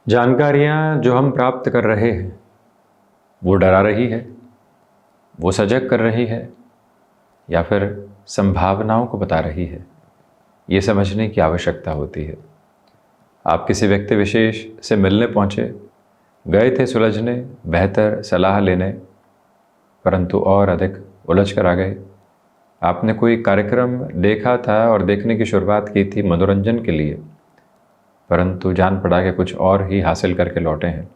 जानकारियाँ जो हम प्राप्त कर रहे हैं वो डरा रही है, वो सजग कर रही है या फिर संभावनाओं को बता रही है, ये समझने की आवश्यकता होती है। आप किसी व्यक्ति विशेष से मिलने पहुँचे, गए थे सुलझने, बेहतर सलाह लेने, परंतु और अधिक उलझ कर आ गए। आपने कोई कार्यक्रम देखा था और देखने की शुरुआत की थी मनोरंजन के लिए, परंतु जान पड़ा कि कुछ और ही हासिल करके लौटे हैं।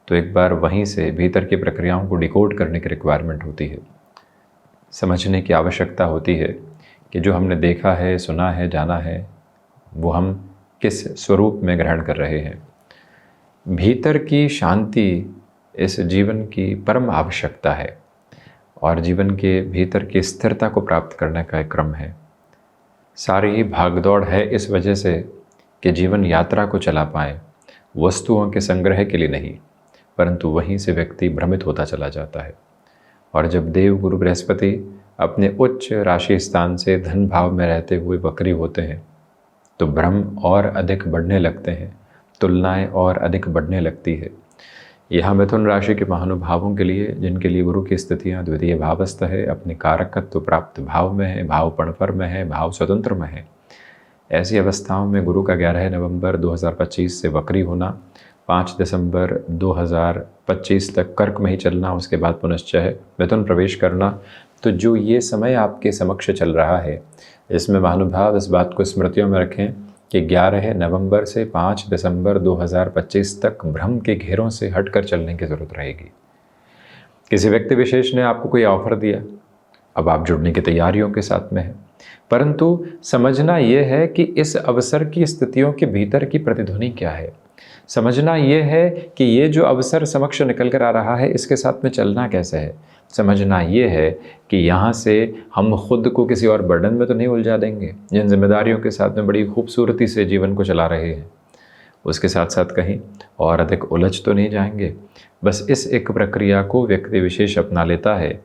तो एक बार वहीं से भीतर की प्रक्रियाओं को डिकोड करने की रिक्वायरमेंट होती है। समझने की आवश्यकता होती है कि जो हमने देखा है, सुना है, जाना है, वो हम किस स्वरूप में ग्रहण कर रहे हैं। भीतर की शांति इस जीवन की परम आवश्यकता है और जीवन के भीतर की स्थिरता को प्राप्त करने का एक क्रम है। सारी भागदौड़ है इस वजह से कि जीवन यात्रा को चला पाए, वस्तुओं के संग्रह के लिए नहीं, परंतु वहीं से व्यक्ति भ्रमित होता चला जाता है। और जब देव गुरु बृहस्पति अपने उच्च राशि स्थान से धन भाव में रहते हुए वक्री होते हैं तो भ्रम और अधिक बढ़ने लगते हैं, तुलनाएं और अधिक बढ़ने लगती है। यहाँ मिथुन राशि के महानुभावों के लिए, जिनके लिए गुरु की स्थितियाँ द्वितीय भावस्थ है, अपने कारकत्व प्राप्त भाव में है, भाव पणपर में है, भाव स्वतंत्र में है, ऐसी अवस्थाओं में गुरु का 11 नवंबर 2025 से वक्री होना, 5 दिसंबर 2025 तक कर्क में ही चलना, उसके बाद पुनश्चय मिथुन प्रवेश करना, तो जो ये समय आपके समक्ष चल रहा है, इसमें महानुभाव इस बात को स्मृतियों में रखें कि 11 नवंबर से 5 दिसंबर 2025 तक भ्रम के घेरों से हटकर चलने की ज़रूरत रहेगी। किसी व्यक्ति विशेष ने आपको कोई ऑफर दिया, अब आप जुड़ने की तैयारियों के साथ में हैं, परंतु समझना यह है कि इस अवसर की स्थितियों के भीतर की प्रतिध्वनि क्या है। समझना यह है कि ये जो अवसर समक्ष निकल कर आ रहा है, इसके साथ में चलना कैसे है। समझना ये है कि यहाँ से हम खुद को किसी और बर्डन में तो नहीं उलझा देंगे। जिन जिम्मेदारियों के साथ में बड़ी खूबसूरती से जीवन को चला रहे हैं, उसके साथ साथ कहीं और अधिक उलझ तो नहीं जाएंगे। बस इस एक प्रक्रिया को व्यक्ति विशेष अपना लेता है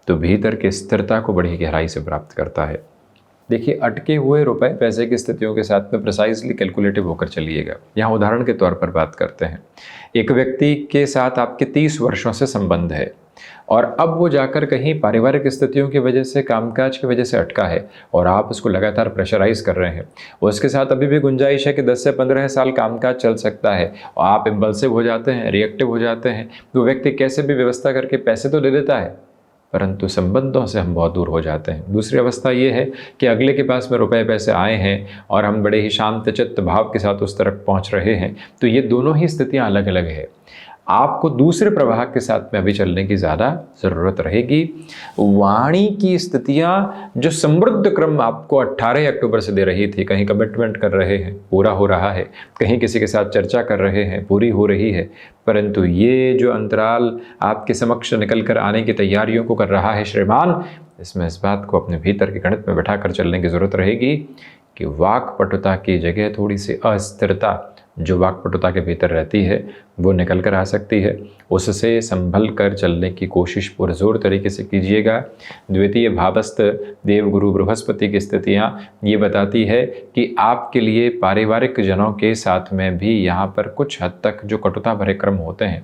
तो भीतर की स्थिरता को बड़ी गहराई से प्राप्त करता है। देखिए, अटके हुए रुपए पैसे की स्थितियों के साथ में प्रिसाइजली कैलकुलेटिव होकर चलिएगा। यहाँ उदाहरण के तौर पर बात करते हैं। एक व्यक्ति के साथ आपके 30 वर्षों से संबंध है और अब वो जाकर कहीं पारिवारिक स्थितियों की वजह से, कामकाज की वजह से अटका है और आप उसको लगातार प्रेशराइज कर रहे हैं। उसके साथ अभी भी गुंजाइश है कि 10 से 15 साल कामकाज चल सकता है और आप इम्पल्सिव हो जाते हैं, रिएक्टिव हो जाते हैं। तो व्यक्ति कैसे भी व्यवस्था करके पैसे तो ले लेता है, परंतु संबंधों से हम बहुत दूर हो जाते हैं। दूसरी अवस्था ये है कि अगले के पास में रुपए पैसे आए हैं और हम बड़े ही शांत चित्त भाव के साथ उस तरफ पहुंच रहे हैं। तो ये दोनों ही स्थितियां अलग अलग है। आपको दूसरे प्रवाह के साथ में अभी चलने की ज़्यादा ज़रूरत रहेगी। वाणी की स्थितियाँ जो समृद्ध क्रम आपको 18 अक्टूबर से दे रही थी, कहीं कमिटमेंट कर रहे हैं, पूरा हो रहा है, कहीं किसी के साथ चर्चा कर रहे हैं, पूरी हो रही है, परंतु ये जो अंतराल आपके समक्ष निकल कर आने की तैयारियों को कर रहा है श्रीमान, इसमें इस बात को अपने भीतर के गणित में बैठा कर चलने की ज़रूरत रहेगी कि वाक्पटुता की जगह थोड़ी सी अस्थिरता जो वाक्पटुता के भीतर रहती है वो निकल कर आ सकती है। उससे संभल कर चलने की कोशिश पुरजोर तरीके से कीजिएगा। द्वितीय भावस्थ देवगुरु बृहस्पति की स्थितियाँ ये बताती है कि आपके लिए पारिवारिक जनों के साथ में भी यहाँ पर कुछ हद तक जो कटुता भरे क्रम होते हैं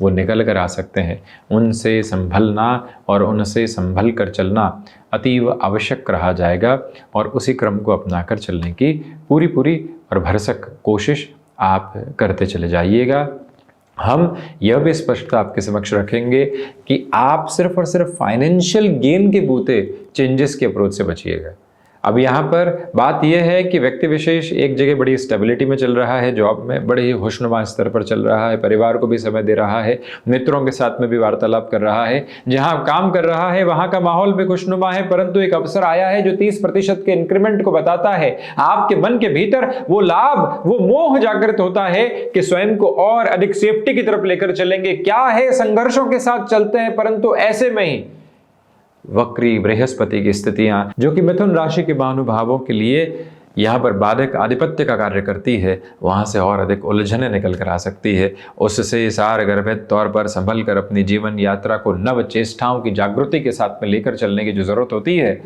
वो निकल कर आ सकते हैं। उनसे संभलना और उनसे संभल कर चलना अतीव आवश्यक रहा जाएगा और उसी क्रम को अपनाकर चलने की पूरी और भरसक कोशिश आप करते चले जाइएगा। हम यह भी स्पष्टता आपके समक्ष रखेंगे कि आप सिर्फ और सिर्फ फाइनेंशियल गेन के बूते चेंजेस के अप्रोच से बचिएगा। अब यहाँ पर बात यह है कि व्यक्ति विशेष एक जगह बड़ी स्टेबिलिटी में चल रहा है, जॉब में बड़े ही खुशनुमा स्तर पर चल रहा है, परिवार को भी समय दे रहा है, मित्रों के साथ में भी वार्तालाप कर रहा है, जहाँ काम कर रहा है वहाँ का माहौल भी खुशनुमा है, परंतु एक अवसर आया है जो 30% के इंक्रीमेंट को बताता है। आपके मन के भीतर वो लाभ, वो मोह जागृत होता है कि स्वयं को और अधिक सेफ्टी की तरफ लेकर चलेंगे। क्या है, संघर्षों के साथ चलते हैं, परंतु ऐसे में ही वक्री बृहस्पति की स्थितियां जो कि मिथुन राशि के महानुभावों के लिए यहाँ पर बाधक आधिपत्य का कार्य करती है, वहाँ से और अधिक उलझने निकल कर आ सकती है। उससे सार गर्भित तौर पर संभल कर अपनी जीवन यात्रा को नव चेष्टाओं की जागृति के साथ में लेकर चलने की जो ज़रूरत होती है,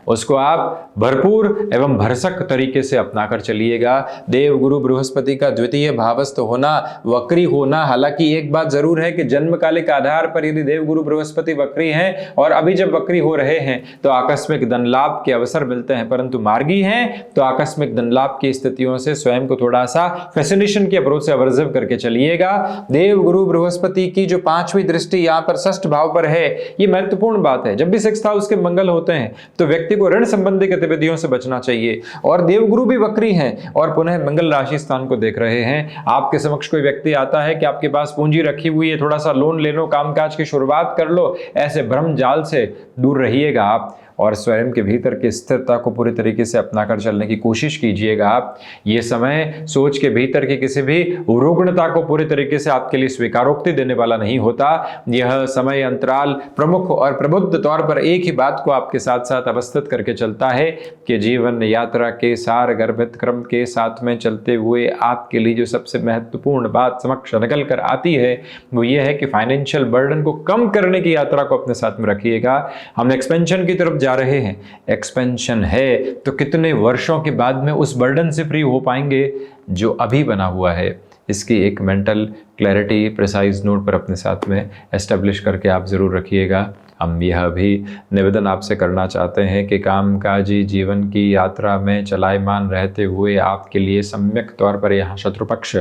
उसको आप भरपूर एवं भरसक तरीके से अपनाकर चलिएगा। देव गुरु बृहस्पति का द्वितीय भावस्थ होना, वक्री होना, हालांकि एक बात जरूर है कि जन्मकालिक आधार पर यदि देव गुरु बृहस्पति वक्री हैं और अभी जब वक्री हो रहे हैं तो आकस्मिक धन लाभ के अवसर मिलते हैं, परंतु मार्गी हैं तो आकस्मिक धन लाभ की स्थितियों से स्वयं को थोड़ा सा फैसिनेशन के अप्रोच से अवर्जिव करके चलिएगा। देव गुरु बृहस्पति की जो 5वीं दृष्टि यहाँ पर 6ठ भाव पर है, ये महत्वपूर्ण बात है। जब भी 6th हाउस के मंगल होते हैं तो व्यक्ति को ऋण संबंधी गतिविधियों से बचना चाहिए। और देवगुरु भी वक्री हैं और पुनः मंगल राशि स्थान को देख रहे हैं। आपके समक्ष कोई व्यक्ति आता है कि आपके पास पूंजी रखी हुई है, थोड़ा सा लोन ले लो, कामकाज की शुरुआत कर लो, ऐसे भ्रम जाल से दूर रहिएगा आप और स्वयं के भीतर की स्थिरता को पूरी तरीके से अपनाकर चलने की कोशिश कीजिएगा आप। ये समय सोच के भीतर की किसी भी रुग्णता को पूरी तरीके से आपके लिए स्वीकारोक्ति देने वाला नहीं होता। यह समय अंतराल प्रमुख और प्रबुद्ध तौर पर एक ही बात को आपके साथ साथ अवस्थित करके चलता है कि जीवन यात्रा के सार गर्भित क्रम के साथ में चलते हुए आपके लिए जो सबसे महत्वपूर्ण बात समक्ष निकल कर आती है वो ये है कि फाइनेंशियल बर्डन को कम करने की यात्रा को अपने साथ में रखिएगा। हम एक्सपेंशन की तरफ जा रहे हैं। एक्सपेंशन है तो कितने वर्षों के बाद में उस बर्डन से फ्री हो पाएंगे जो अभी बना हुआ है। इसकी एक मेंटल क्लैरिटी प्रिसाइज नोट पर अपने साथ में एस्टेब्लिश करके आप ज़रूर रखिएगा। हम यह भी निवेदन आपसे करना चाहते हैं कि कामकाजी जीवन की यात्रा में चलायमान रहते हुए आपके लिए सम्यक तौर पर यहाँ शत्रु पक्ष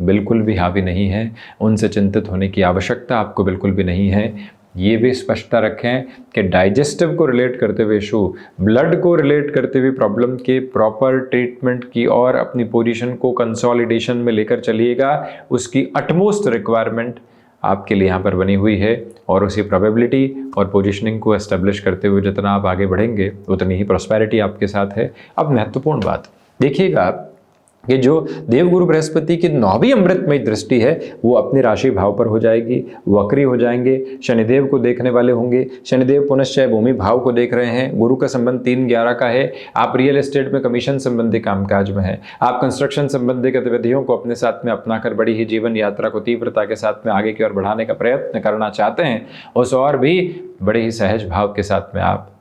बिल्कुल भी हावी नहीं है। उनसे चिंतित होने की आवश्यकता आपको बिल्कुल भी नहीं है। ये भी स्पष्टता रखें कि डाइजेस्टिव को रिलेट करते हुए इशू, ब्लड को रिलेट करते हुए प्रॉब्लम के प्रॉपर ट्रीटमेंट की और अपनी पोजीशन को कंसोलिडेशन में लेकर चलिएगा। उसकी अटमोस्ट रिक्वायरमेंट आपके लिए यहाँ पर बनी हुई है और उसी प्रोबेबिलिटी और पोजीशनिंग को एस्टेब्लिश करते हुए जितना आप आगे बढ़ेंगे उतनी ही प्रॉस्पेरिटी आपके साथ है। अब महत्वपूर्ण बात देखिएगा कि जो देवगुरु बृहस्पति की 9वीं अमृतमयी दृष्टि है वो अपनी राशि भाव पर हो जाएगी, वक्री हो जाएंगे, शनिदेव को देखने वाले होंगे। शनिदेव पुनश्चय भूमि भाव को देख रहे हैं। गुरु का संबंध 3-11 का है। आप रियल एस्टेट में कमीशन संबंधी कामकाज में हैं। आप कंस्ट्रक्शन संबंधी गतिविधियों को अपने साथ में अपनाकर बड़ी ही जीवन यात्रा को तीव्रता के साथ में आगे की ओर बढ़ाने का प्रयत्न करना चाहते हैं। उस और भी बड़े ही सहज भाव के साथ में आप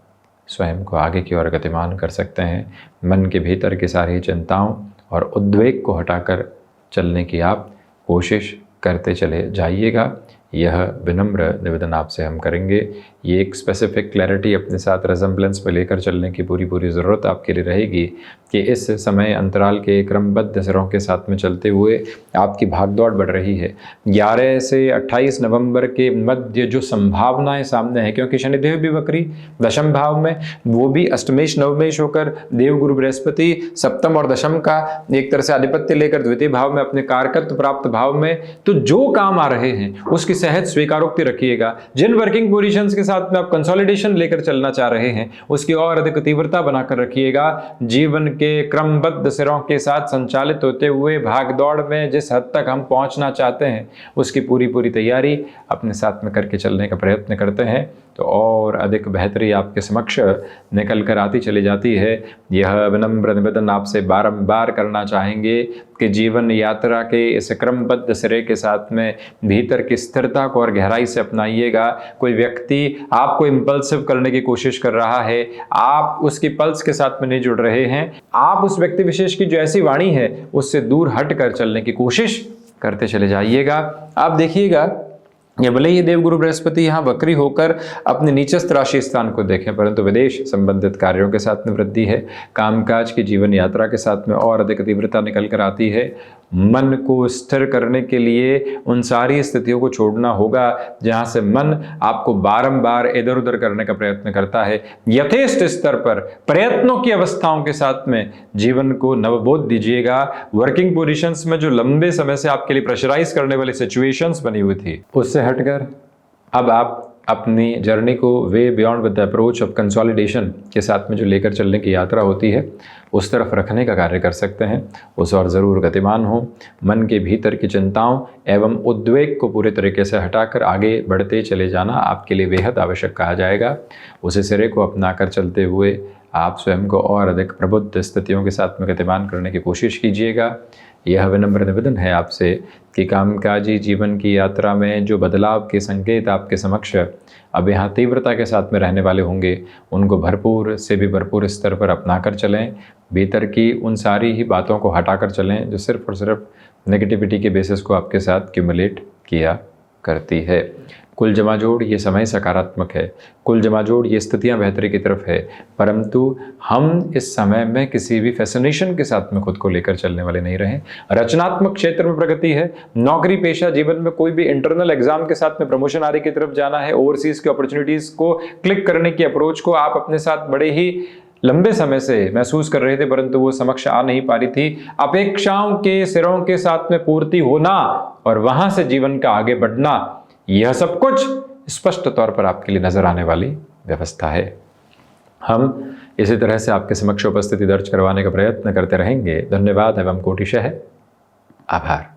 स्वयं को आगे की ओर गतिमान कर सकते हैं। मन के भीतर की सारी चिंताओं और उद्वेग को हटाकर चलने की आप कोशिश करते चले जाइएगा। यह विनम्र निवेदन आपसे हम करेंगे। ये एक स्पेसिफिक क्लैरिटी अपने साथ रेजम्बलेंस पे लेकर चलने की पूरी ज़रूरत आपके लिए रहेगी कि इस समय अंतराल के क्रमबद्ध सिरों के साथ में चलते हुए आपकी भागदौड़ बढ़ रही है। 11 से 28 नवंबर के मध्य जो संभावनाएं सामने हैं, क्योंकि शनिदेव भी वक्री दशम भाव में, वो भी अष्टमेश नवमेश होकर देवगुरु बृहस्पति सप्तम और दशम का एक तरह से आधिपत्य लेकर द्वितीय भाव में अपने कारकत्व प्राप्त भाव में, तो जो काम आ रहे हैं उसकी सहज स्वीकारोक्ति रखिएगा। जिन वर्किंग पोजीशंस के साथ में आप कंसोलिडेशन लेकर चलना चाह रहे हैं उसकी और अधिक तीव्रता बनाकर रखिएगा। जीवन के क्रमबद्ध सिरों के साथ संचालित होते हुए भागदौड़ में जिस हद तक हम पहुंचना चाहते हैं उसकी पूरी तैयारी अपने साथ में करके चलने का प्रयत्न करते हैं तो और अधिक बेहतरी आपके समक्ष निकल कर आती चली जाती है। यह विनम्र निवेदन आपसे बारंबार करना चाहेंगे कि जीवन यात्रा के इस क्रमबद्ध सिरे के साथ में भीतर की स्थिरता को और गहराई से अपनाइएगा। कोई व्यक्ति आपको इम्पल्सिव करने की कोशिश कर रहा है, आप उसकी पल्स के साथ में नहीं जुड़ रहे हैं, आप उस व्यक्ति विशेष की जो ऐसी वाणी है उससे दूर हट कर चलने की कोशिश करते चले जाइएगा। आप देखिएगा ये भले ही देवगुरु बृहस्पति यहाँ वक्री होकर अपने नीचस्थ राशि स्थान को देखें, परंतु विदेश संबंधित कार्यों के साथ में वृद्धि है। कामकाज की जीवन यात्रा के साथ में और अधिक तीव्रता निकल कर आती है। मन को स्थिर करने के लिए उन सारी स्थितियों को छोड़ना होगा जहाँ से मन आपको बारंबार इधर उधर करने का प्रयत्न करता है। यथेष्ट स्तर पर प्रयत्नों की अवस्थाओं के साथ में जीवन को नवबोध दीजिएगा। वर्किंग पोजीशंस में जो लंबे समय से आपके लिए प्रेशराइज करने वाली सिचुएशंस बनी हुई थी उससे हटकर अब आप अपनी जर्नी को way beyond with the approach of consolidation के साथ में जो लेकर चलने की यात्रा होती है उस तरफ रखने का कार्य कर सकते हैं। उस और ज़रूर गतिमान हो। मन के भीतर की चिंताओं एवं उद्वेग को पूरे तरीके से हटाकर आगे बढ़ते चले जाना आपके लिए बेहद आवश्यक कहा जाएगा। उसी सिरे को अपनाकर चलते हुए आप स्वयं को और अधिक प्रबुद्ध स्थितियों के साथ में गतिमान करने की कोशिश कीजिएगा। यह विनम्र निवेदन है आपसे कि कामकाजी जीवन की यात्रा में जो बदलाव के संकेत आपके समक्ष अब यहाँ तीव्रता के साथ में रहने वाले होंगे, उनको भरपूर से भी भरपूर स्तर पर अपना कर चलें। भीतर की उन सारी ही बातों को हटा कर चलें जो सिर्फ और सिर्फ नेगेटिविटी के बेसिस को आपके साथ क्यूमुलेट किया करती है। कुल जमा जोड़ ये समय सकारात्मक है, कुल जमा जोड़ ये स्थितियां बेहतरी की तरफ है, परंतु हम इस समय में किसी भी फैसिनेशन के साथ में खुद को लेकर चलने वाले नहीं रहें। रचनात्मक क्षेत्र में प्रगति है, नौकरी पेशा जीवन में कोई भी इंटरनल एग्जाम के साथ में प्रमोशन आदि की तरफ जाना है, ओवरसीज की अपॉर्चुनिटीज को क्लिक करने की अप्रोच को आप अपने साथ बड़े ही लंबे समय से महसूस कर रहे थे, परंतु वो समक्ष आ नहीं पा रही थी। अपेक्षाओं के सिरों के साथ में पूर्ति होना और वहां से जीवन का आगे बढ़ना, यह सब कुछ स्पष्ट तौर पर आपके लिए नजर आने वाली व्यवस्था है। हम इसी तरह से आपके समक्ष उपस्थिति दर्ज करवाने का प्रयत्न करते रहेंगे। धन्यवाद एवं कोटिशः आभार।